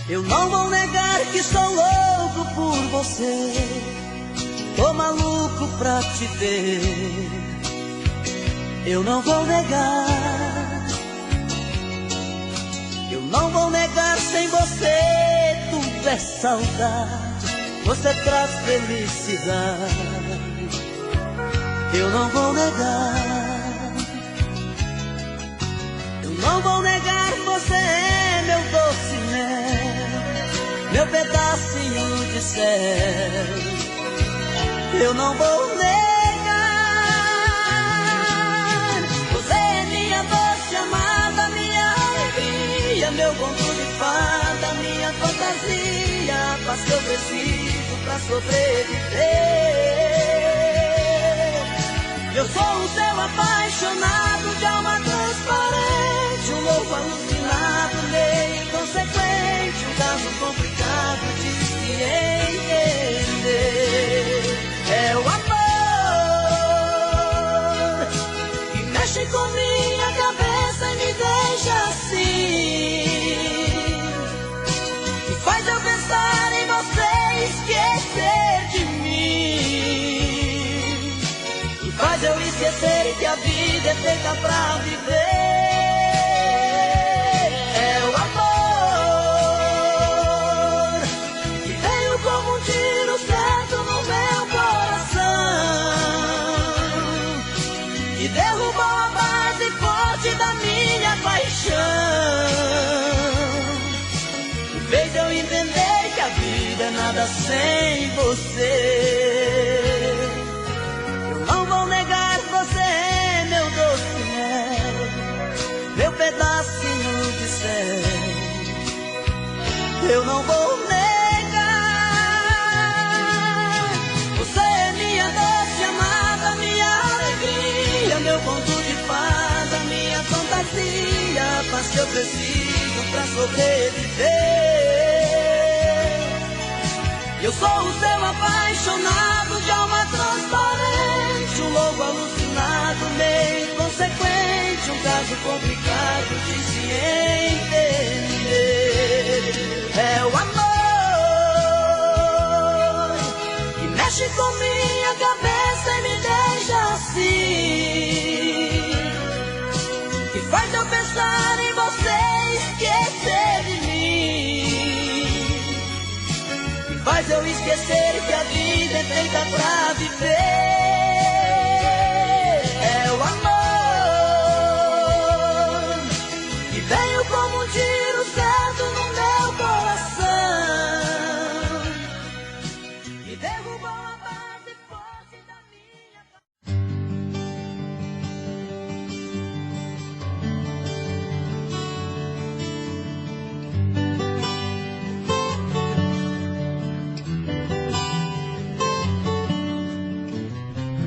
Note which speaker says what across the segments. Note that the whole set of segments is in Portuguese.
Speaker 1: Eu não vou negar que sou louco por você, tô maluco pra te ver. Eu não vou negar, eu não vou negar, sem você tudo é saudade, você traz felicidade. Eu não vou negar, eu não vou negar, você é meu doce mel, meu pedacinho de céu. Eu não vou negar, você é minha doce amada, minha alegria, meu conto de fada, minha fantasia, a paz que eu preciso pra sobreviver. Eu sou um céu apaixonado, de alma transparente, um louco alucinado, meio inconsequente, um caso complicado de se entender. É o amor que mexe com minha cabeça e me deixa assim, que faz eu pensar em você e esquecer de mim, que faz eu esquecer que a vida é feita pra viver. É o amor que veio como um tiro certo no meu coração, que derrubou a base forte da minha paixão, que fez eu entender que a vida é nada sem você. Eu não vou negar, você é meu doce mel, meu pedacinho de céu. Eu não vou negar, você é minha doce amada, minha alegria, meu conto de fada, minha fantasia, a paz que eu preciso pra sobreviver. Eu sou o céu apaixonado, de alma transparente, um louco alucinado, meio inconsequente, um caso complicado de se entender. É o amor que mexe com minha cabeça e me deixa assim, que faz eu pensar em você e esquecer de mim, que faz eu esquecer que a vida é feita pra viver. É o amor que veio como um tiro certo no meu coração, que derrubou a base forte da minha.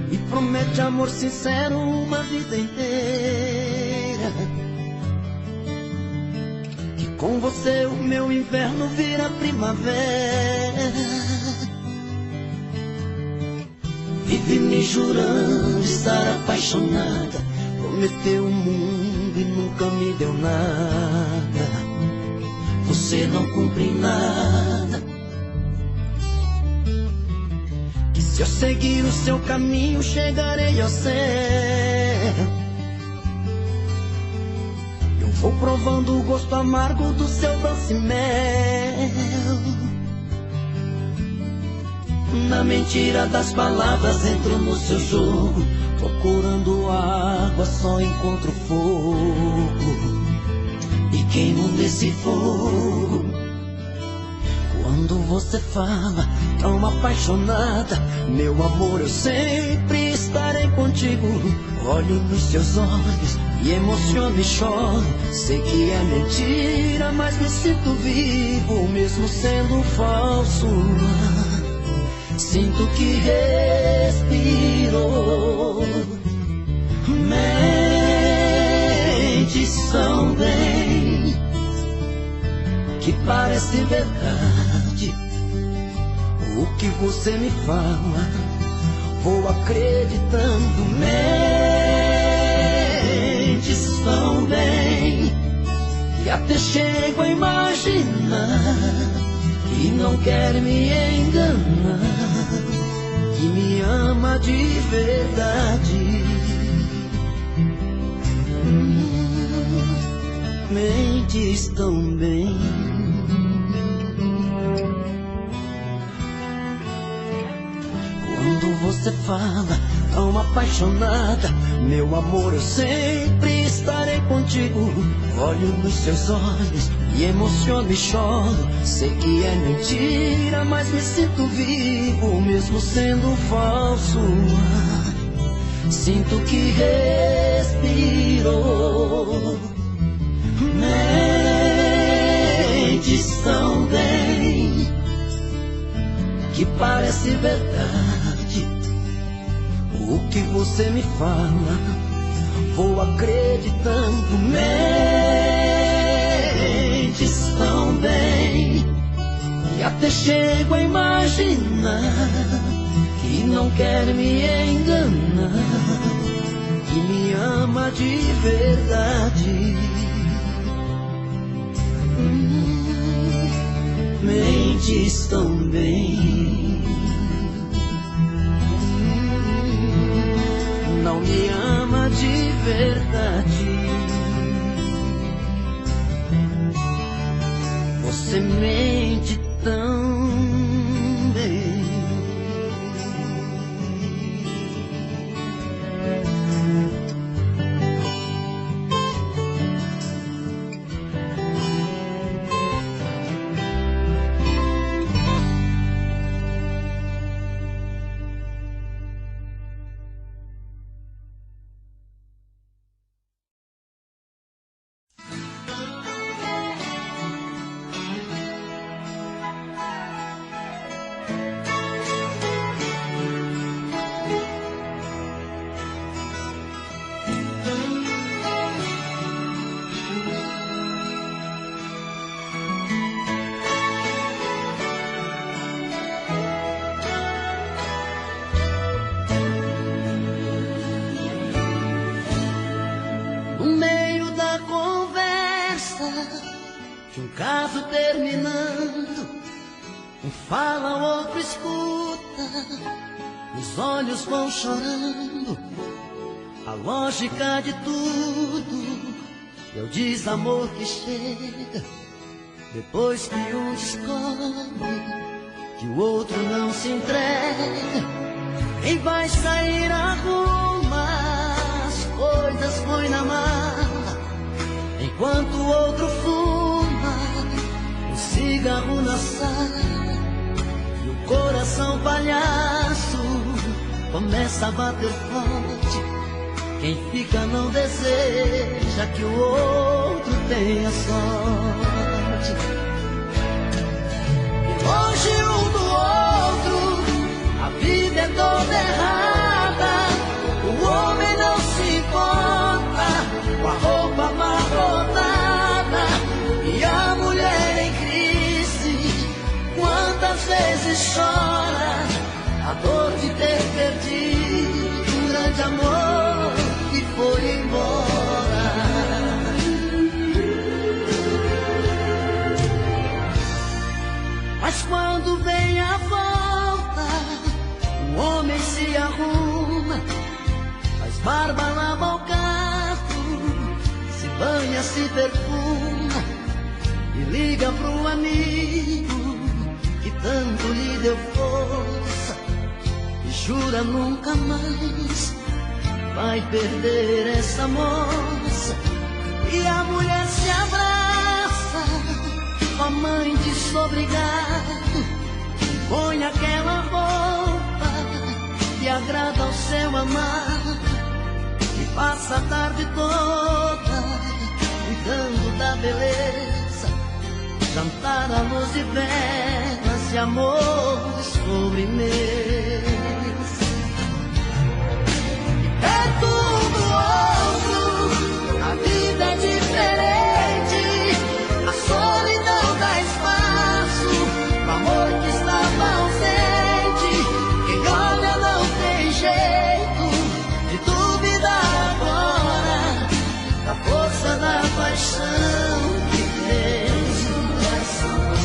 Speaker 2: Me promete amor sincero uma vida inteira, que com você o meu inverno vira primavera. Vive me jurando estar apaixonada, prometeu o mundo e nunca me deu nada. Você não cumpre nada, que se eu seguir o seu caminho chegarei ao céu. Eu vou provando o gosto amargo do seu doce mel. Na mentira das palavras entro no seu jogo, procurando água só encontro fogo, e queimo nesse fogo. Quando você fala tão apaixonada, meu amor, eu sempre estarei contigo. Olho nos seus olhos e emociono e choro. Sei que é mentira, mas me sinto vivo, mesmo sendo falso. Sinto que respiro. Mentes tão bem, que parece verdade. O que você me fala, vou acreditando. Mentes tão bem, que até chego a imaginar que não quer me enganar, que me ama de verdade. Mentes tão bem. Quando você fala tão apaixonada, meu amor, eu sempre estarei contigo. Olho nos seus olhos, me emociono e choro. Sei que é mentira, mas me sinto vivo, mesmo sendo falso. Sinto que respiro. Mentes tão bem, que parece verdade. O que você me fala, vou acreditando. Mentes tão bem, que até chego a imaginar que não quer me enganar, que me ama de verdade. Mentes tão bem, não me ama de verdade. Você mente tão bem. De um caso terminando, um fala, o outro escuta, os olhos vão chorando. A lógica de tudo é o desamor que chega depois que um descobre que o outro não se entrega. Quem vai sair arruma as coisas, põe na mala, enquanto o outro fuma um cigarro na sala. E o coração palhaço começa a bater forte. Quem fica não deseja que o outro tenha sorte. E longe um do outro, a vida é toda errada. O homem não se importa com a roupa amarrotada e a mulher em crise. Quantas vezes chora a dor de ter perdido um grande amor que foi embora. Mas quando vem a volta, o homem se arruma, faz barba, lava o carro, se banha, se perfuma e liga pro amigo que tanto lhe deu força e jura nunca mais vai perder essa moça. E a mulher se abraça com a mãe desobrigado, põe aquela roupa que agrada ao seu amado e passa a tarde toda cuidando da beleza, jantar à luz de velas e amor de sobremesa. É tudo outro, a vida é diferente, a solidão dá espaço pro amor que estava ausente. Quem olha não tem jeito de duvidar agora da força da paixão que fez o coração.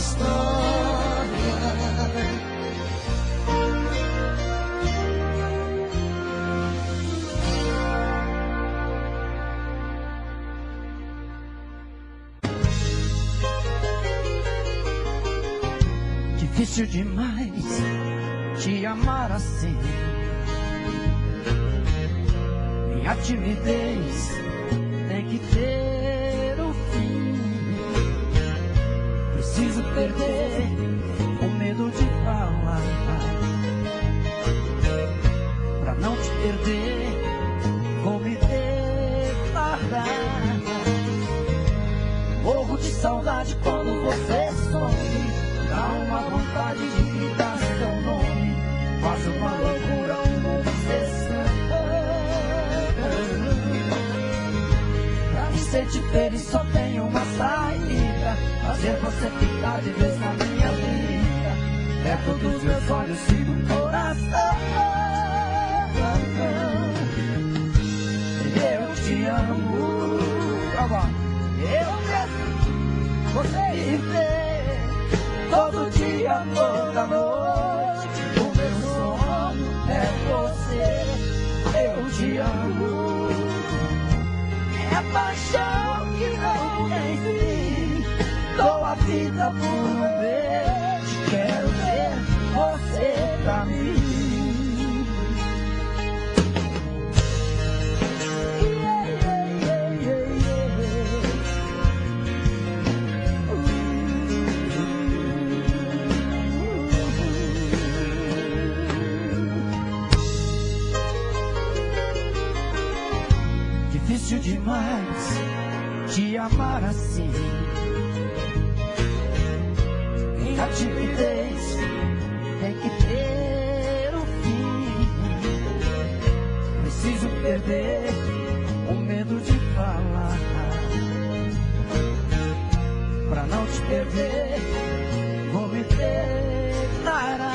Speaker 2: história.
Speaker 1: Difícil demais te amar assim. Minha timidez tem que ter um fim. Preciso perder o medo de falar, pra não te perder, vou me declarar. Morro de saudade quando você some. Dá uma vontade de gritar seu nome. Faz uma loucura, uma obsessão. Pra me sentir feliz só tem uma saída: fazer você ficar de vez na minha vida, perto dos meus olhos e do coração. Eu te amo, eu quero você me ver todo dia, toda noite. O meu sonho é você. Eu te amo. É paixão que não tem fim. Dou a vida por um beijo. Quero ver você pra mim. Difícil demais te amar assim. Minha timidez tem que ter um fim. Preciso perder o medo de falar, pra não te perder, vou me declarar.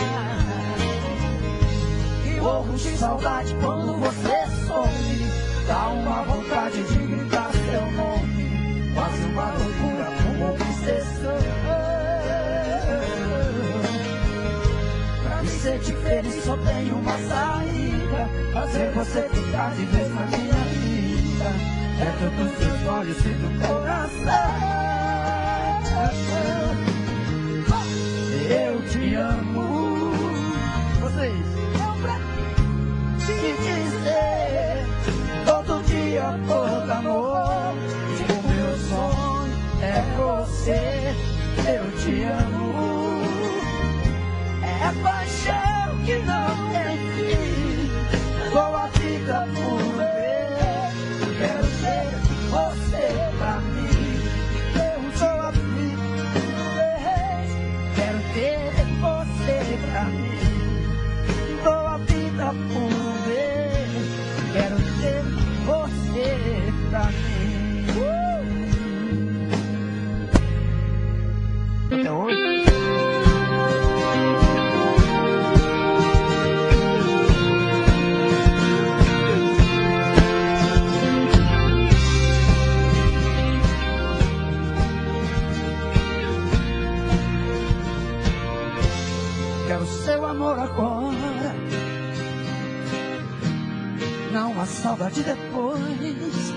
Speaker 1: Morro de saudade quando você some. Dá uma vontade de gritar seu nome. Faz uma loucura, uma obsessão. Pra me sentir feliz só tem uma saída: fazer você ficar de vez na minha vida, perto dos seus olhos e do coração. Eu te amo. Vocês não pra te dizer todo dia, toda noite. O meu sonho é você. Eu te amo. É paixão que não tem fim. Dou a vida por ver. Quero ter você pra mim. Eu dou a vida por ver. Quero ter você pra mim. Dou a vida por ver. Quero ter você pra mim. Até hoje. Quero seu amor agora, não há saudade depois.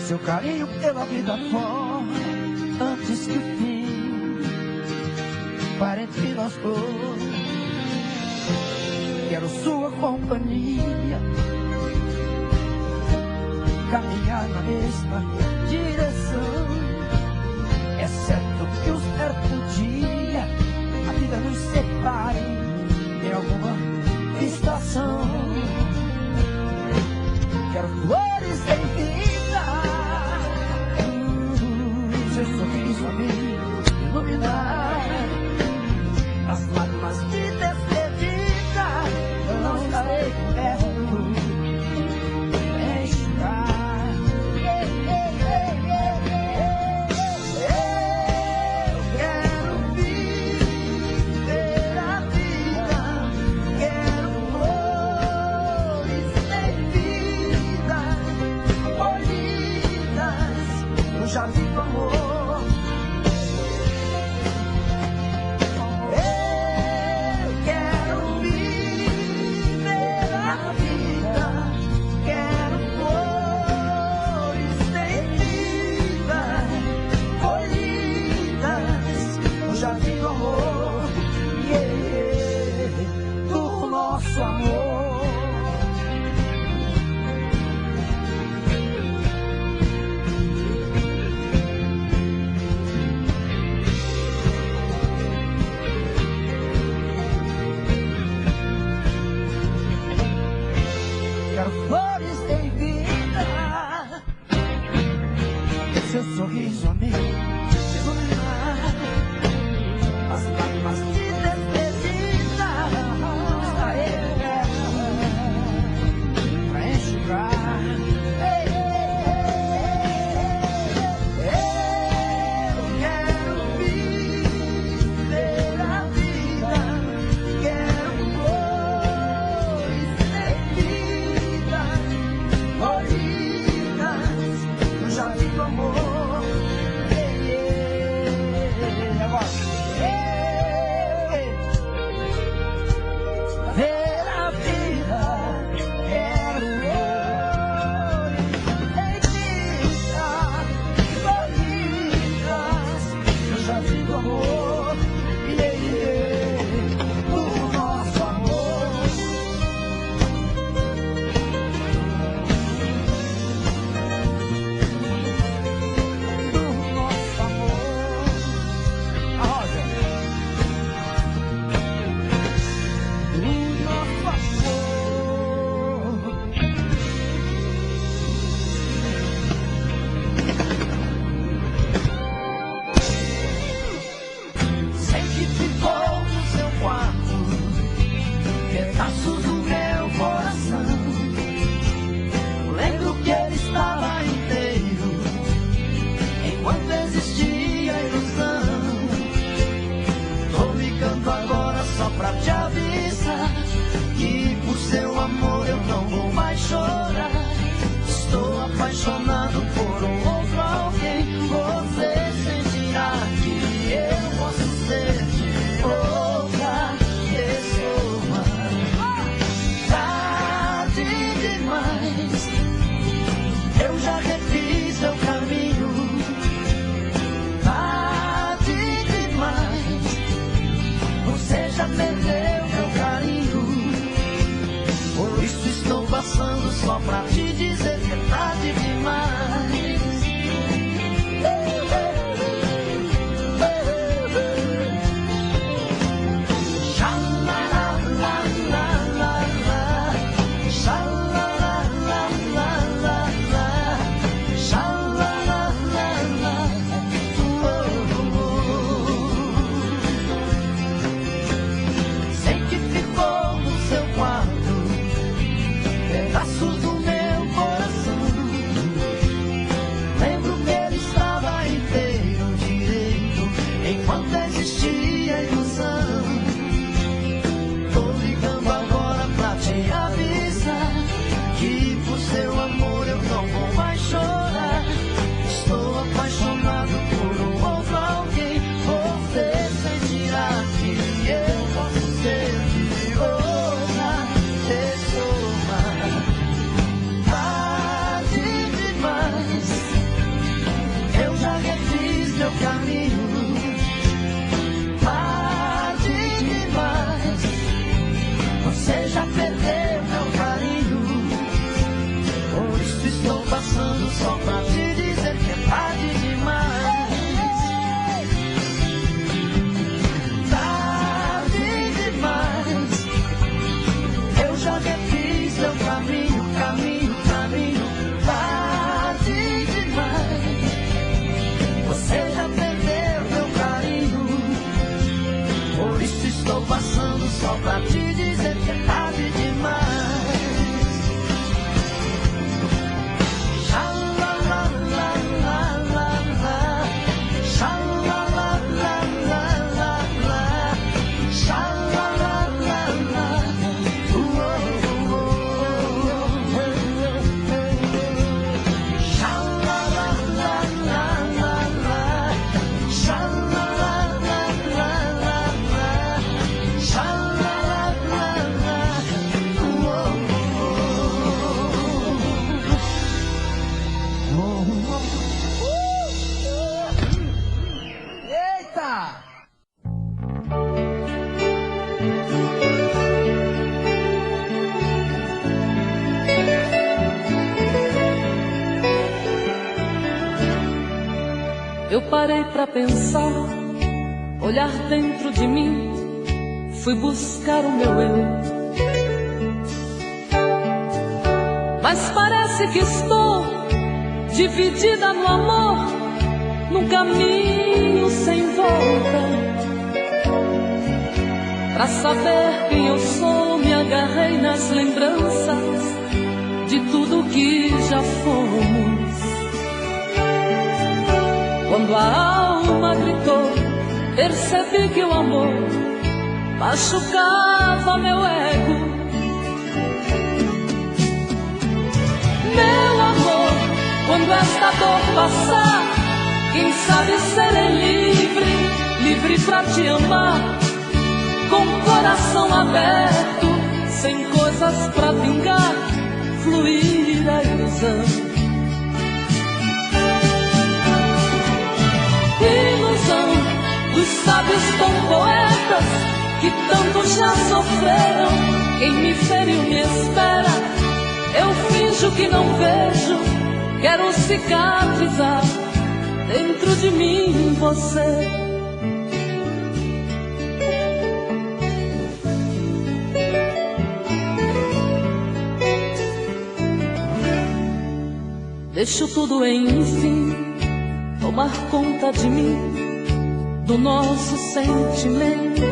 Speaker 1: Seu carinho pela vida fora, antes que o fim pare entre nós dois. Quero sua companhia, caminhar na mesma direção. É certo que um certo dia a vida nos separe em alguma estação. Quero flores em vida, seu sorriso a me iluminar. As lágrimas de despedida eu não estarei perto enxugar. Eu quero viver a vida, quero flores em vida, colhidas no jardim do amor.
Speaker 2: existia ilusão. Tô ligando agora pra te avisar que por seu amor eu não vou mais chorar. Estou apaixonado por um outro alguém. Você sentirá que eu posso ser de outra pessoa. Tarde demais, eu já refiz meu caminho. Tarde demais, você já perdeu meu carinho. Por isso estou passando só pra te dizer que é tarde demais. Tarde demais, eu já refiz seu caminho, caminho, caminho. Tarde demais, você já perdeu meu carinho. Por isso estou passando só pra te dizer que é tarde demais.
Speaker 3: Eu parei pra pensar, olhar dentro de mim, fui buscar o meu eu. Mas parece que estou dividida no amor, num caminho sem volta. Pra saber quem eu sou, me agarrei nas lembranças de tudo que já fomos. Quando a alma gritou, percebi que o amor machucava meu ego. Meu amor, quando esta dor passar, quem sabe serei livre, livre pra te amar, com o coração aberto, sem coisas pra vingar, fluir a ilusão. Ilusão dos sábios tão poetas que tanto já sofreram. Quem me feriu me espera, eu finjo que não vejo. Quero cicatrizar dentro de mim você. Deixo tudo enfim tomar conta de mim, do nosso sentimento.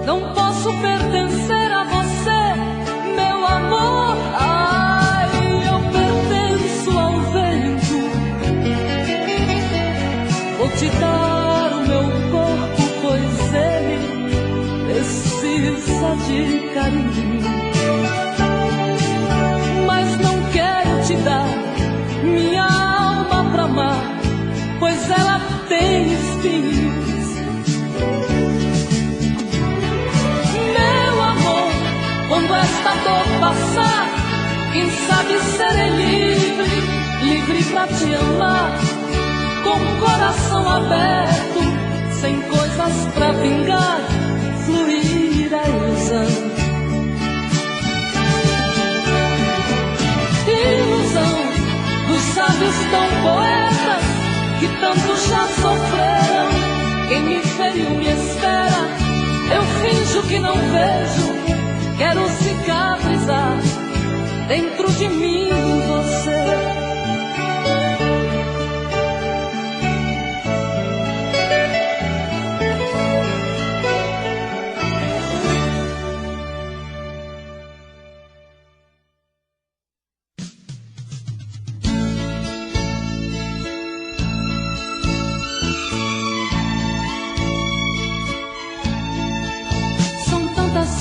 Speaker 3: Não posso pertencer a você, meu amor. Ai, eu pertenço ao vento. Vou te dar o meu corpo, pois ele precisa de carinho. Mas não quero te dar minha alma pra amar, pois ela tem espinhos. Meu amor, quando esta dor passar, quem sabe serei livre, livre pra te amar, com o coração aberto, sem coisas pra vingar, fluir a ilusão. Ilusão dos sábios tão poetas que tanto já sofreram. Quem me feriu me espera, eu finjo que não vejo. Quero cicatrizar dentro de mim você.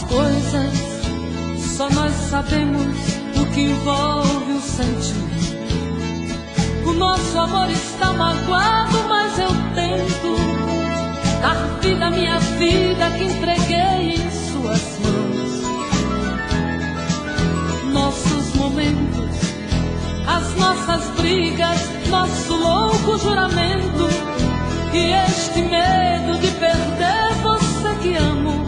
Speaker 3: coisas, só nós sabemos o que envolve o sentimento. O nosso amor está magoado, mas eu tento dar vida à minha vida que entreguei em suas mãos. Nossos momentos, as nossas brigas, nosso louco juramento, e este medo de perder você que amo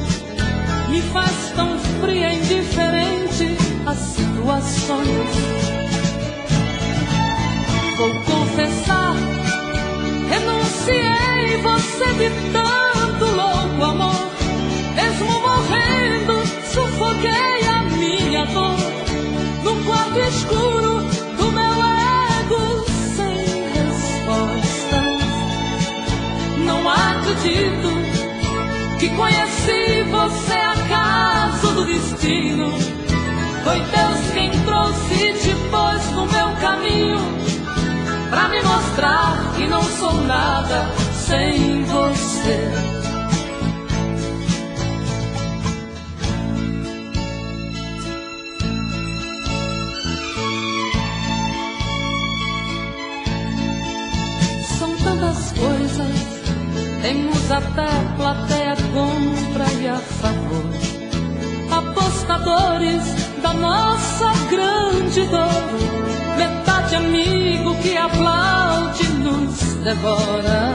Speaker 3: me faz tão fria e indiferente às situações. Vou confessar, renunciei você de tanto louco amor. Mesmo morrendo, sufoquei a minha dor num quarto escuro do meu ego sem respostas. Não acredito que conheci você acaso do destino. Foi Deus quem trouxe e te pôs no meu caminho, pra me mostrar que não sou nada sem você. São tantas coisas, temos até plateia contra e a favor, apostadores da nossa grande dor, metade amigo que aplaude nos devora.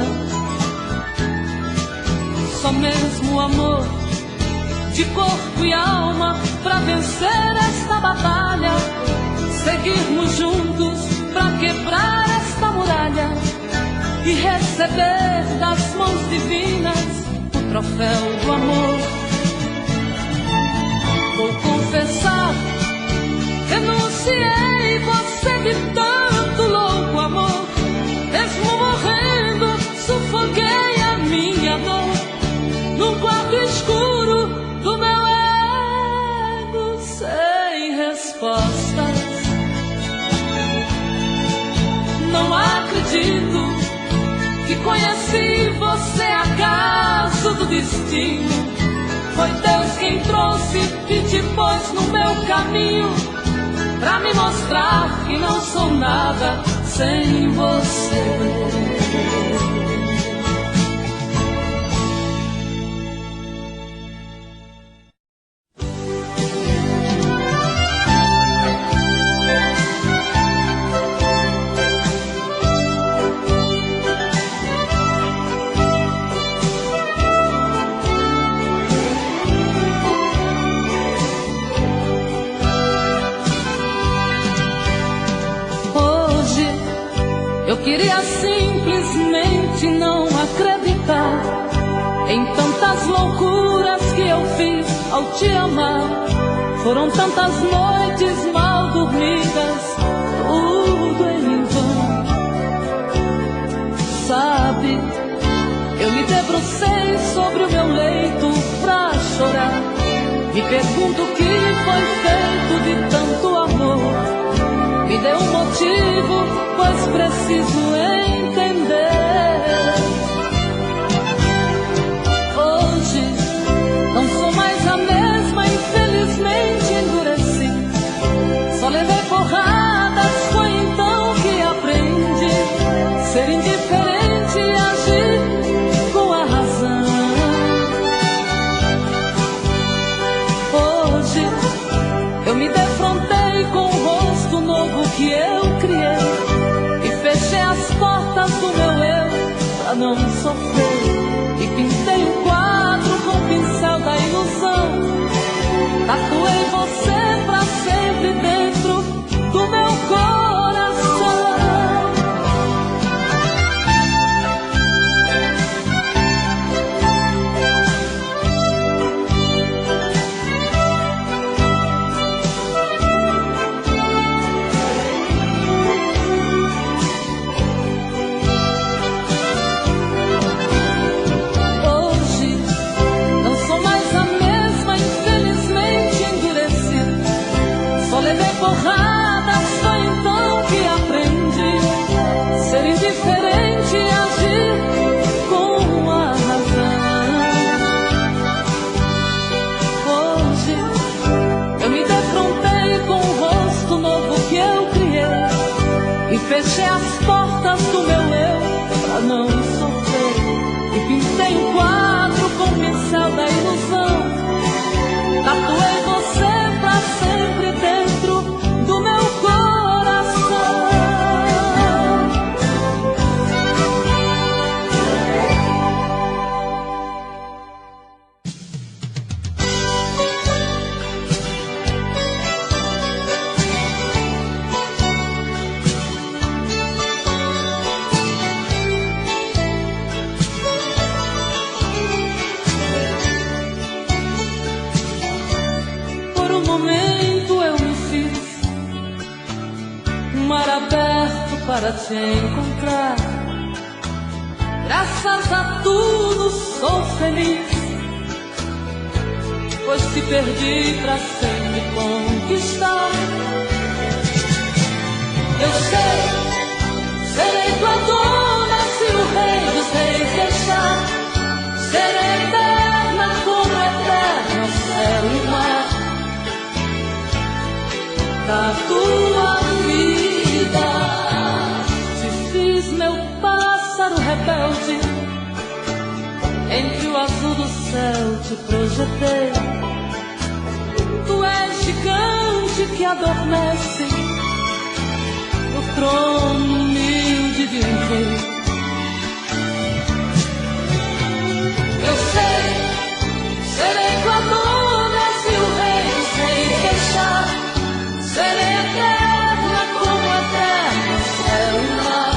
Speaker 3: Só mesmo o amor de corpo e alma pra vencer esta batalha, seguirmos juntos pra quebrar esta muralha e receber das mãos divinas o troféu do amor. Vou confessar, renunciei você de tanto louco amor. Mesmo morrendo, sufoquei a minha dor num quarto escuro do meu ego sem respostas. Não acredito que conheci você acaso do destino. Foi Deus quem trouxe e te pôs no meu caminho, pra me mostrar que não sou nada sem você. Eu queria simplesmente não acreditar em tantas loucuras que eu fiz ao te amar. Foram tantas noites mal dormidas, tudo em vão. Sabe, eu me debrucei sobre o meu leito pra chorar. Me pergunto o que foi feito de tanto amor. Me dê um motivo, pois preciso entender. Hoje não sou mais a mesma, infelizmente endureci. Só levei porradas, foi então que aprendi ser indiferente e agir com a razão. Hoje eu me defrontei com o rosto novo que eu criei e fechei as portas do meu eu pra não sofrer. E pintei um quadro com o pincel da ilusão. Tatuei você pra sempre dentro do meu coração. Hoje não sou mais a mesma, infelizmente endureci. pintei um quadro com o pincel da ilusão. Tatuei você pra sempre dentro do meu coração. Por um momento eu me fiz um mar aberto para te encontrar. Graças a tudo sou feliz, pois te perdi pra sempre conquistar. Eu sei, serei tua dona se o rei dos reis deixar. Serei eterna como eterno céu e mar da tua vida. Te fiz meu pássaro rebelde, entre o azul do céu te projetei. Tu és gigante que adormece no trono humilde de um rei. Eu sei, serei tua dona se o rei dos reis deixar. Serei eterna como eterno céu e mar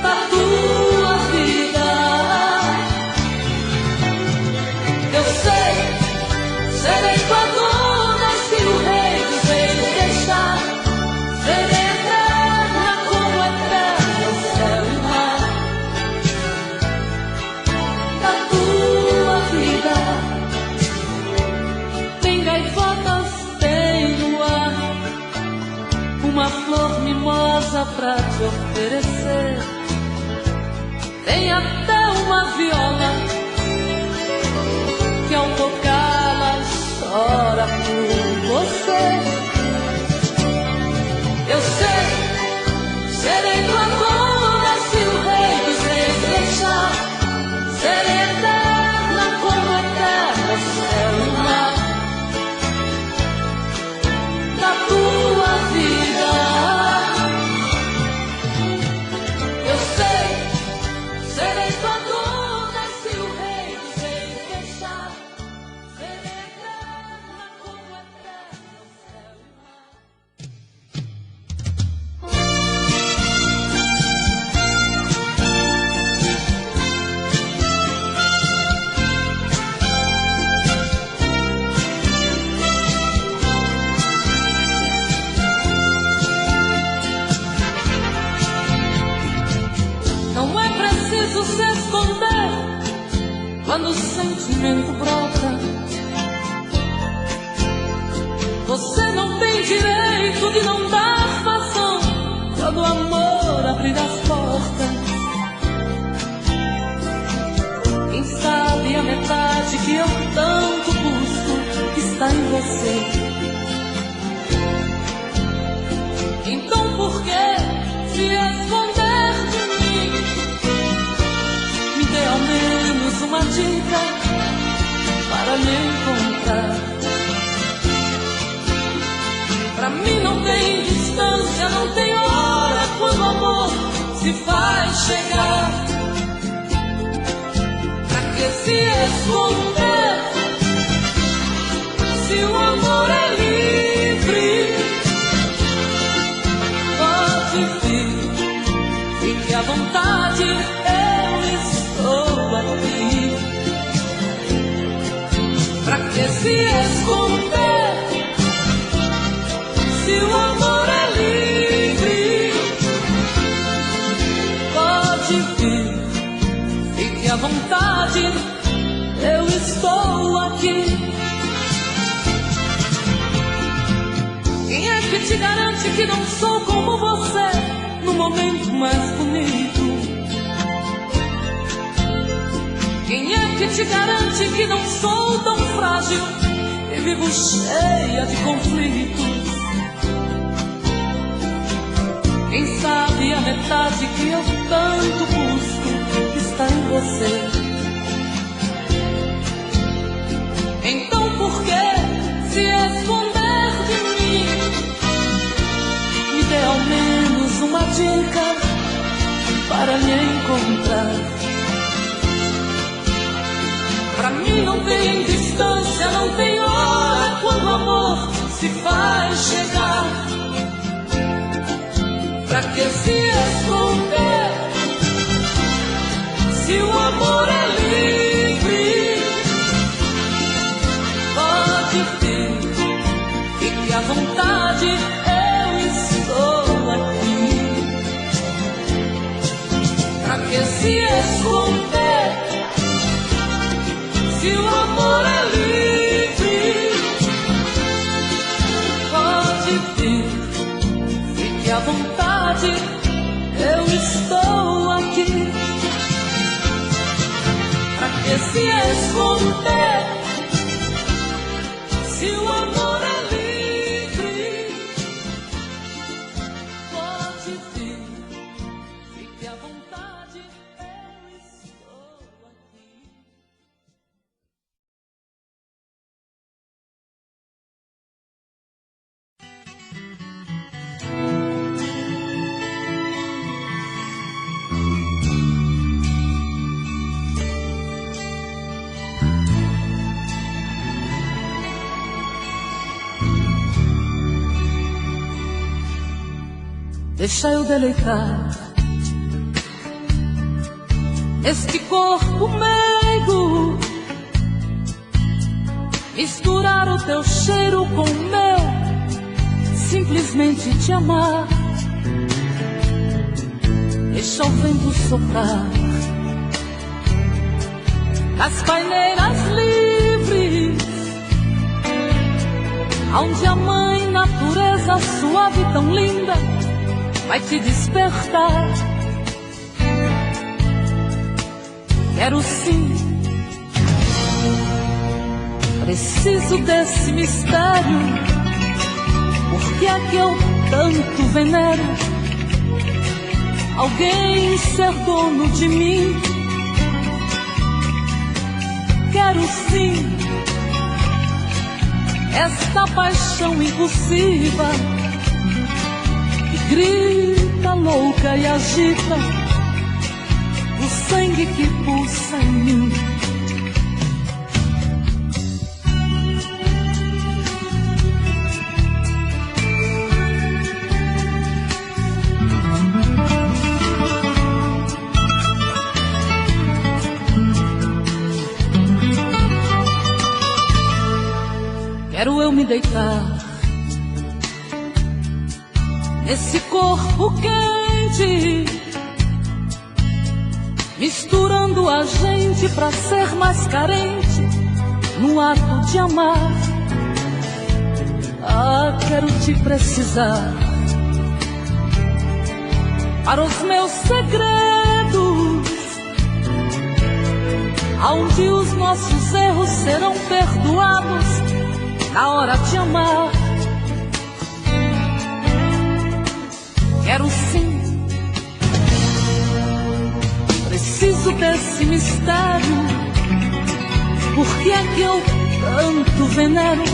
Speaker 3: da tua vida. Eu sei, serei tua dona se o rei dos reis deixar. Serei eterna como eterno céu e mar da tua vida. Tem gaivotas, tem no ar uma flor mimosa pra te oferecer. Tem até uma viola que ao tocá-la chora por você. Eu sei, serei tua dona se o rei dos reis deixar. Serei eterna como eterno céu e mar da tua vida. Eu sei, serei tua dona se o rei dos reis deixar. Serei eterna como eterno céu e mar. Não é preciso se esconder quando o sentimento brota. Você não tem direito de não dar vazão quando o amor abrir as portas. Quem sabe a metade que eu tanto busco está em você. Então por que se esconder de mim? Me dê ao menos uma dica para me encontrar. Pra mim não tem distância, não tem hora quando o amor se faz chegar. Pra que se esconder se o amor é livre? Pode vir, fique à vontade, eu estou aqui. Pra que se esconder se o amor é livre? Pode vir, fique à vontade, eu estou aqui. Quem é que te garante que não sou como você no momento mais bonito? Quem é que te garante que não sou tão frágil e vivo cheia de conflitos? Quem sabe a metade que eu tanto busco acontecer. Então por que se esconder de mim? Me dê ao menos uma dica para me encontrar. Pra mim não tem distância, não tem hora quando o amor se faz chegar. Pra que se esconder se o amor é livre? Pode vir, fique à vontade, eu estou aqui. Pra que se esconder se o amor é livre? Pode vir, fique à vontade, eu estou aqui. Pra que se esconder se o amor é livre? Pode vir, fique à vontade, eu estou aqui. Deixa eu deleitar este corpo meigo, misturar o teu cheiro com o meu, simplesmente te amar. Deixa o vento soprar das paineiras livres, onde a mãe natureza suave e tão linda vai te despertar. Quero sim, preciso desse mistério, porque é que eu tanto venero alguém ser dono de mim. Quero sim esta paixão impulsiva que grita louca e agita o sangue que pulsa em mim. Quero eu me deitar nesse corpo quente, misturando a gente pra ser mais carente no ato de amar. Ah, quero te precisar para os meus segredos, aonde os nossos erros serão perdoados na hora de amar. Quero sim, preciso desse mistério, porque é que eu tanto venero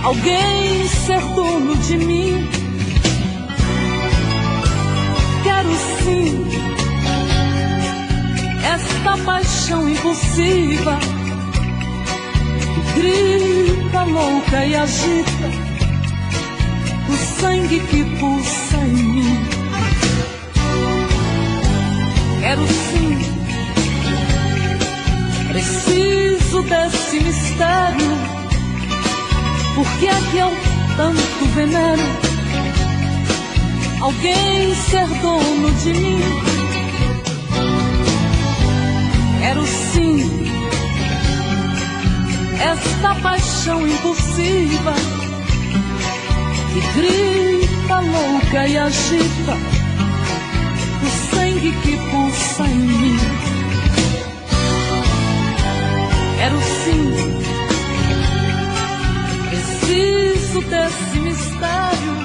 Speaker 3: alguém ser dono de mim. Quero sim esta paixão impulsiva que grita louca e agita o sangue que pulsa em mim. Quero sim, preciso desse mistério, porque é que eu tanto venero alguém ser dono de mim. Quero sim esta paixão impulsiva que grita louca e agita o sangue que pulsa em mim. Quero sim, preciso desse mistério,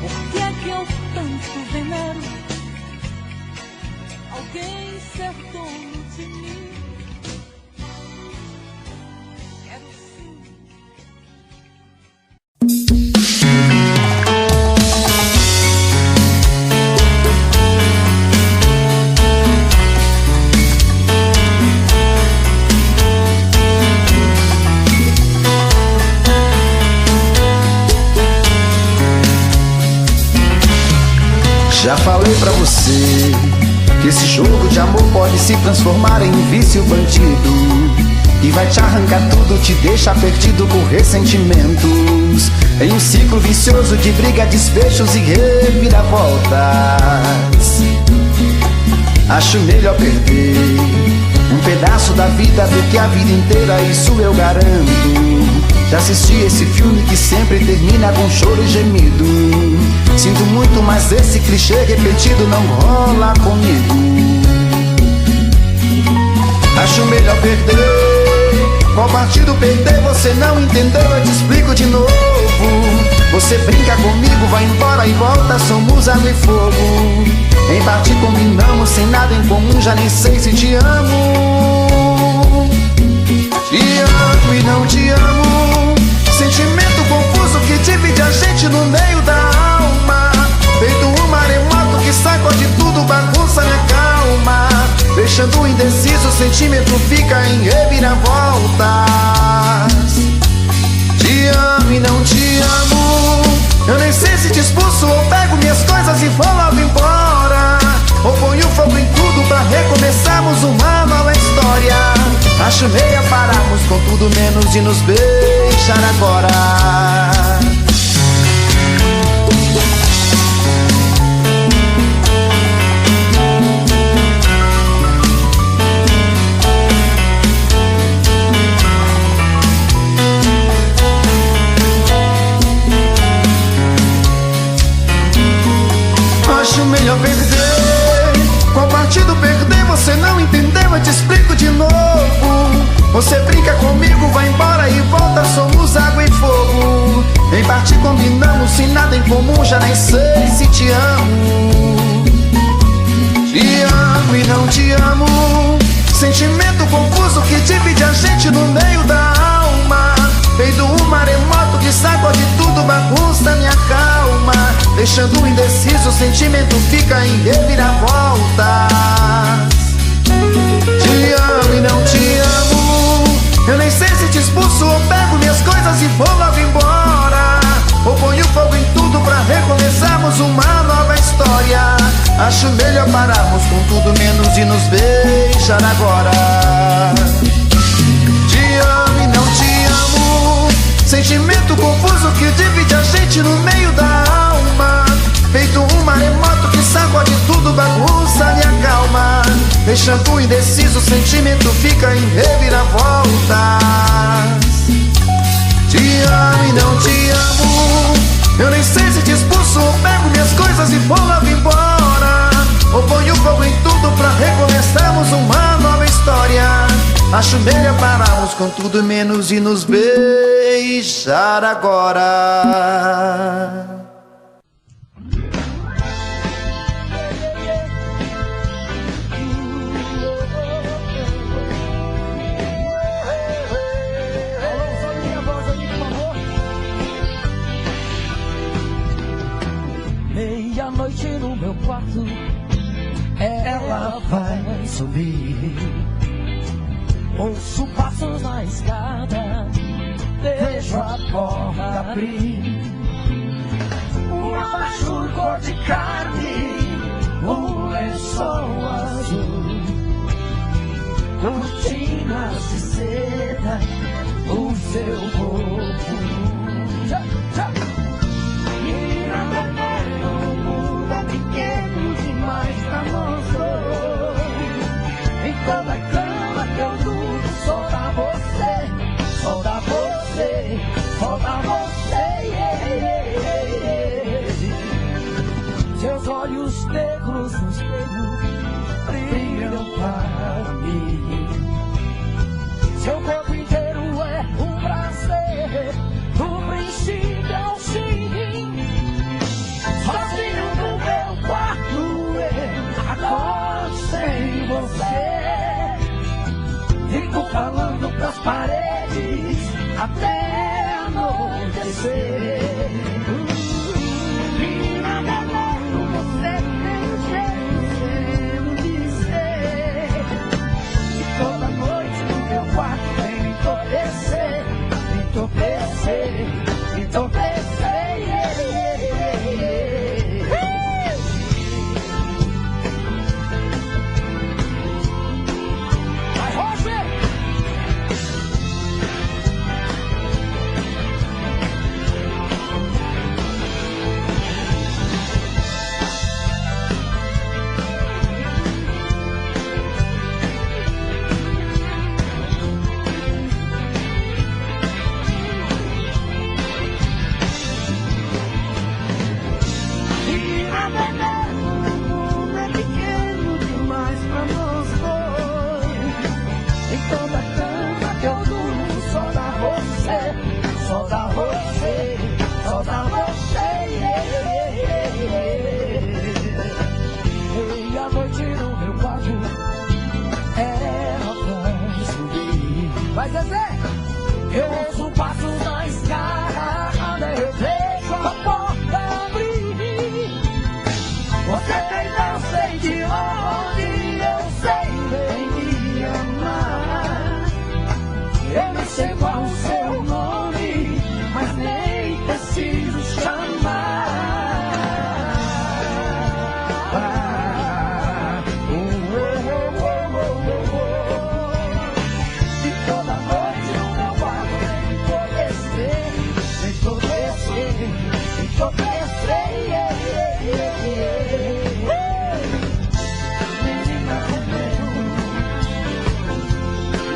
Speaker 3: porque é que eu tanto venero alguém ser dono de mim. Quero sim.
Speaker 4: Já falei pra você que esse jogo de amor pode se transformar em um vício bandido, e vai te arrancar tudo, te deixar perdido com ressentimentos, em um ciclo vicioso de briga, desfechos e reviravoltas. Acho melhor perder um pedaço da vida do que a vida inteira, isso eu garanto. Já assisti esse filme que sempre termina com choro e gemido. Sinto muito, mas esse clichê repetido não rola comigo. Acho melhor perder. Qual partido perder? Você não entendeu, eu te explico de novo. Você brinca comigo, vai embora e volta, somos água e fogo. Em parte combinamos, sem nada em comum, já nem sei se te amo. Te amo e não te amo. Sentimento confuso que divide a gente no meio da alma. Feito um maremoto que sacode tudo, bagunça minha calma. Deixando indeciso, o sentimento fica em reviravoltas. Te amo e não te amo. Eu nem sei se te expulso ou pego minhas coisas e vou logo embora, ou ponho fogo em tudo pra recomeçarmos uma nova história. Acho meia pararmos com tudo menos de nos beijar agora. Acho melhor perder. Qual partido perder? Você não entendeu, eu te explico de novo. Você brinca comigo, vai embora e volta, somos água e fogo. Em parte combinamos, sem nada em comum, já nem sei se te amo. Te amo e não te amo. Sentimento confuso que divide a gente no meio da alma. Feito um maremoto que sacode tudo, bagunça minha calma. Deixando indeciso, o sentimento fica em reviravoltas. Te amo e não te amo. Eu nem sei se te expulso ou pego minhas coisas e vou logo embora, ou ponho fogo em tudo pra recomeçarmos uma nova história. Acho melhor pararmos com tudo menos de nos beijar agora. Te amo e não te amo. Sentimento confuso que divide a gente no meio da alma. Feito um maremoto que sacode tudo, bagunça minha calma. Deixando indeciso, o sentimento fica em reviravoltas. Te amo e não te amo. Eu nem sei se te expulso ou pego minhas coisas e vou logo embora, ou ponho fogo em tudo pra recomeçarmos uma nova história. Acho melhor pararmos com tudo menos de nos beijar agora.
Speaker 2: Meia-noite no meu quarto, ela vai subir. Ouço passos na escada, vejo a porta abrir. Um abaixo cor de carne, um lençol azul, cortinas de seda, o seu corpo. Menina veneno, o mundo é pequeno demais pra nós dois. Em cada cama que eu durmo, só dá você, só dá você, só dá você. Seus olhos negros no espelho brilham para mim. Seu corpo inteiro é um prazer, do princípio ao fim. Sozinho no meu quarto, eu adoro sem Você tem não sei de onde, eu sei bem me amar. Eu não sei qual o seu nome, mas nem preciso chamar. E toda noite o meu barco vem entorpecer, vem entorpecer, vem entorpecer, yeah, yeah, yeah, yeah. Menina veneno,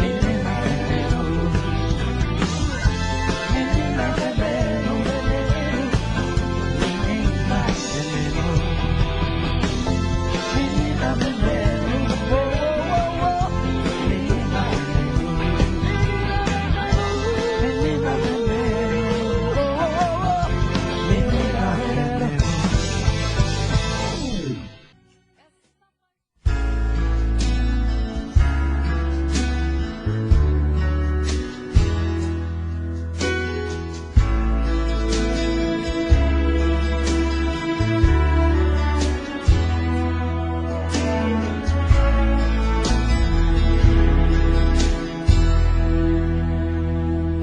Speaker 2: menina veneno, menina veneno, veneno, menina veneno, menina veneno, oh, oh, oh, menina veneno, menina veneno, oh, oh, oh, menina veneno.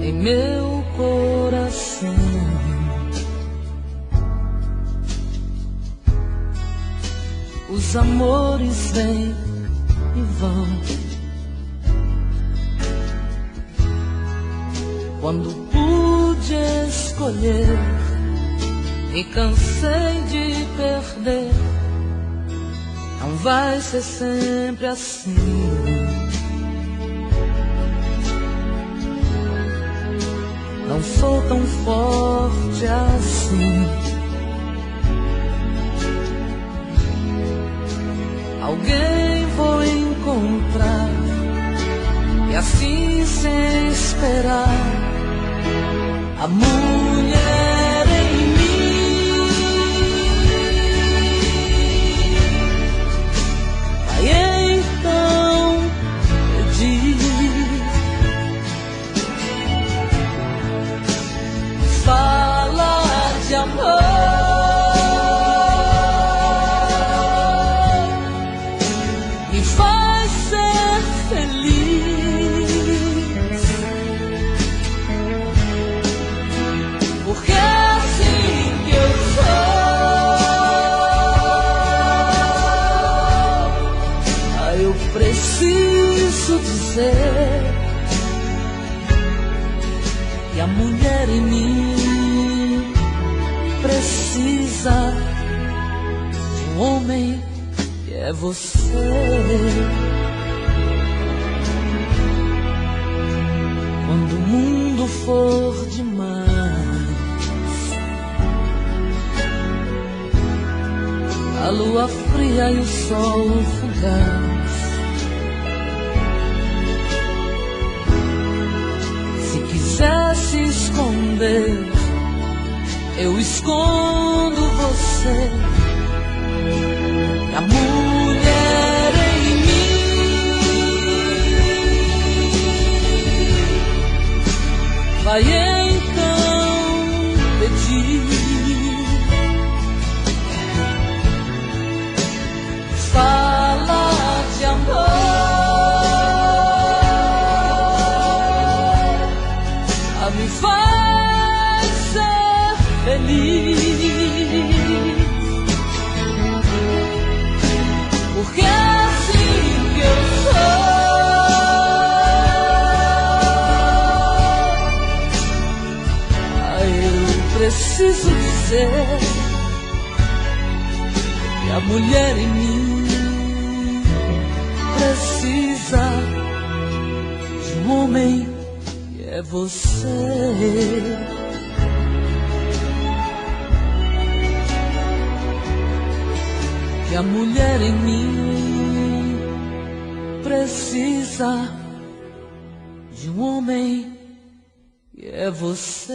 Speaker 3: Em meu coração os amores vêm e vão. Quando pude escolher, me cansei de perder. Não vai ser sempre assim. Não sou tão forte assim. Alguém vou encontrar, e assim sem esperar, a mulher em mim vai então pedir. Fala de amor, me faz ser feliz, porque é assim que eu sou. Eu preciso dizer que a mulher em mim precisa de um homem que é você. Quando o mundo for demais, a lua fria e o sol fugaz, se quiser se esconder, eu escondo você. A mulher em mim vai então pedir. Fala de amor, me faz ser feliz, porque é assim que eu sou. Eu preciso dizer que a mulher em mim precisa de um homem que é você. Que a mulher em mim precisa de um homem que é você.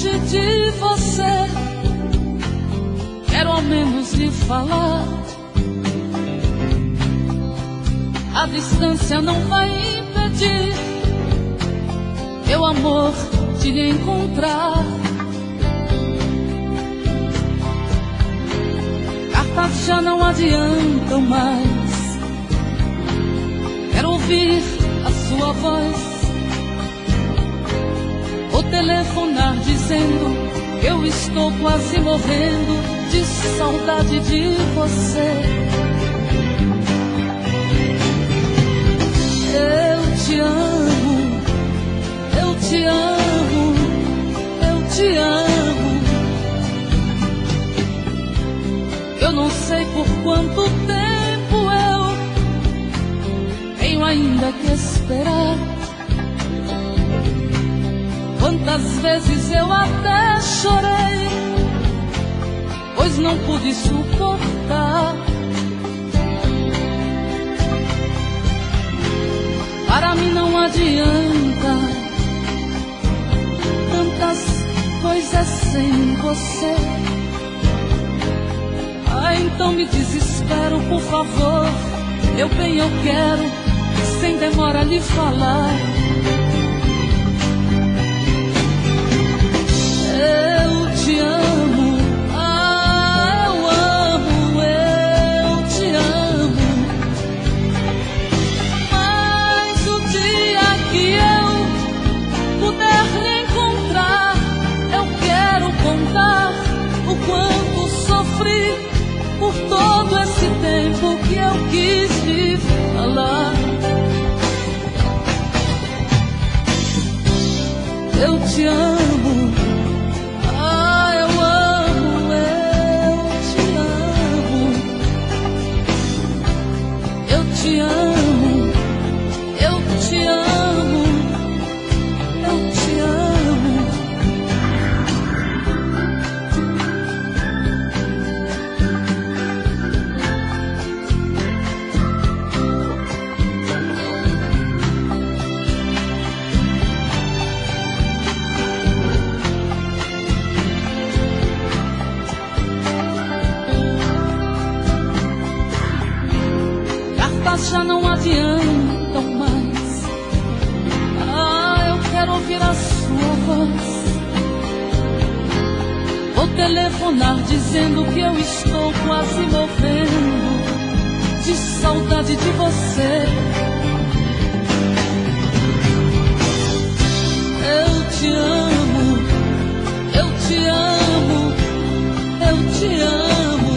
Speaker 3: longe de você, quero ao menos lhe falar. A distância não vai impedir meu amor de lhe encontrar. Cartas já não adiantam mais, quero ouvir a sua voz, ou telefonar dizendo que eu estou quase morrendo de saudade de você. Eu te amo, eu te amo, eu te amo. Eu não sei por quanto tempo eu tenho ainda que esperar. Quantas vezes eu até chorei, pois não pude suportar. Para mim não adianta tantas coisas sem você. Ah, então me desespero, por favor. Eu bem eu quero, sem demora lhe falar. Eu te amo, ah, eu amo, eu te amo. Mas o dia que eu puder lhe encontrar, eu quero contar o quanto sofri por todo esse tempo que eu quis lhe falar. Eu te amo, ah, eu amo, eu te amo. Eu te amo, eu te amo, eu te amo. Já não adiantam mais. Ah, eu quero ouvir a sua voz, vou telefonar dizendo que eu estou quase morrendo de saudade de você. Eu te amo, eu te amo, eu te amo.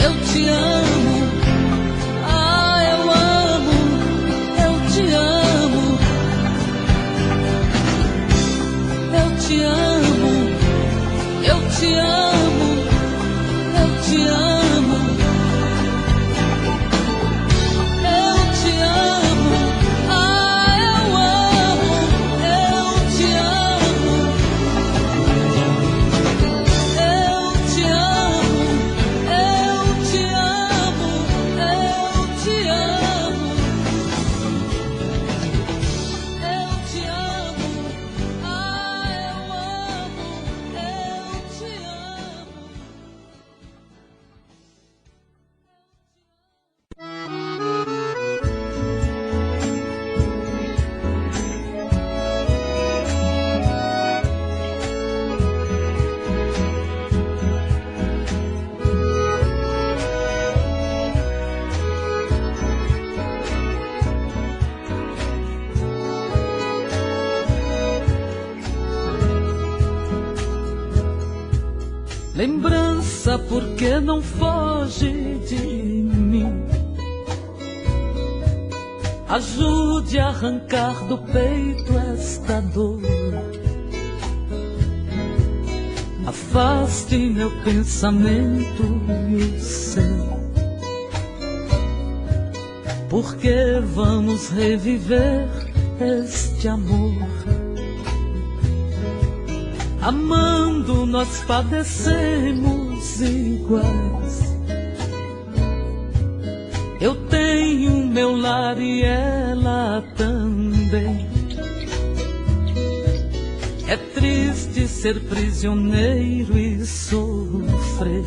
Speaker 3: Eu te amo, ah, eu amo, eu te amo. Eu te amo, eu te amo, eu te amo. Eu te amo, ah, eu amo, eu te amo. Eu te amo, eu te amo, eu te amo. Eu te amo, ah, eu amo, eu te amo. Lembrança, por que não foge de mim? Ajude a arrancar do peito esta dor. Afaste meu pensamento e o seu. Porque vamos reviver este amor. Amando nós padecemos iguais. Eu tenho meu lar e ela também. É triste ser prisioneiro e sofrer,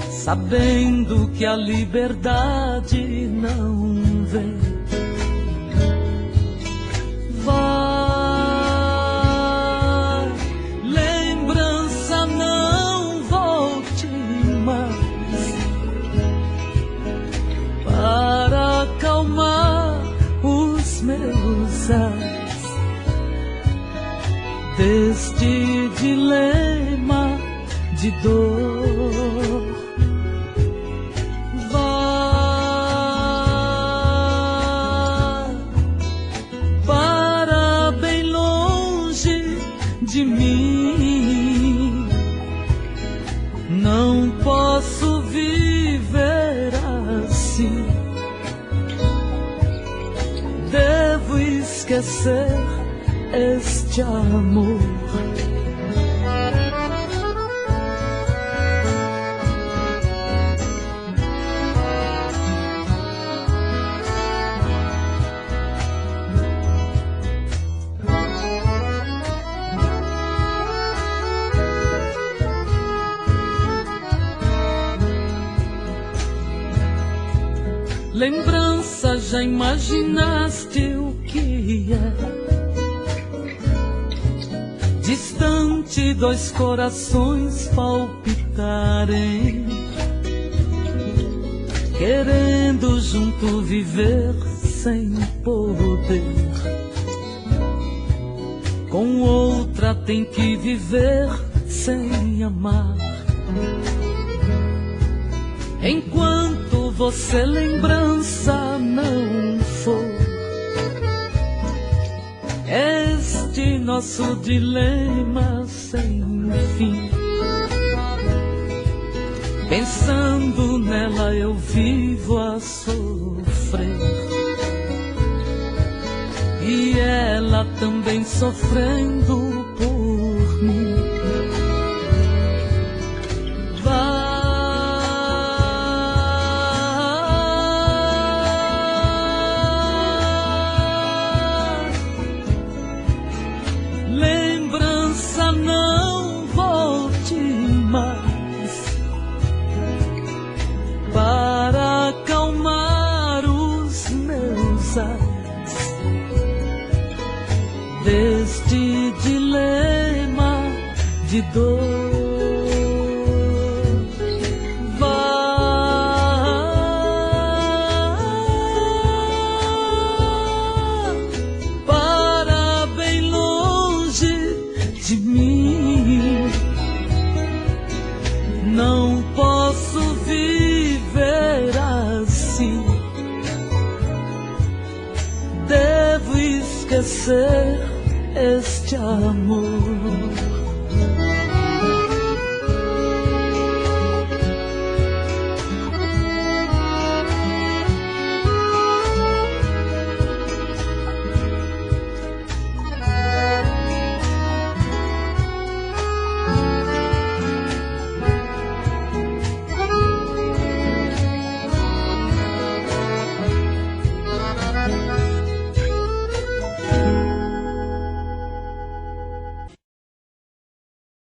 Speaker 3: sabendo que a liberdade não vem. Vai, lembrança, não volte mais, para acalmar os meus ais deste dilema de dor. Vai para bem longe de mim, não posso viver assim. Devo esquecer este amor. Lembrança, já imaginaste o que é? Distante, dois corações palpitarem, querendo junto viver sem poder. Com outra tem que viver sem amar. Enquanto você lembrança não for, este nosso dilema sem fim. Pensando nela eu vivo a sofrer, e ela também sofrendo por mim. Lembrança, não volte mais, para acalmar os meus ais deste dilema de dor. Para bem longe de mim, não posso viver assim. Devo esquecer este amor.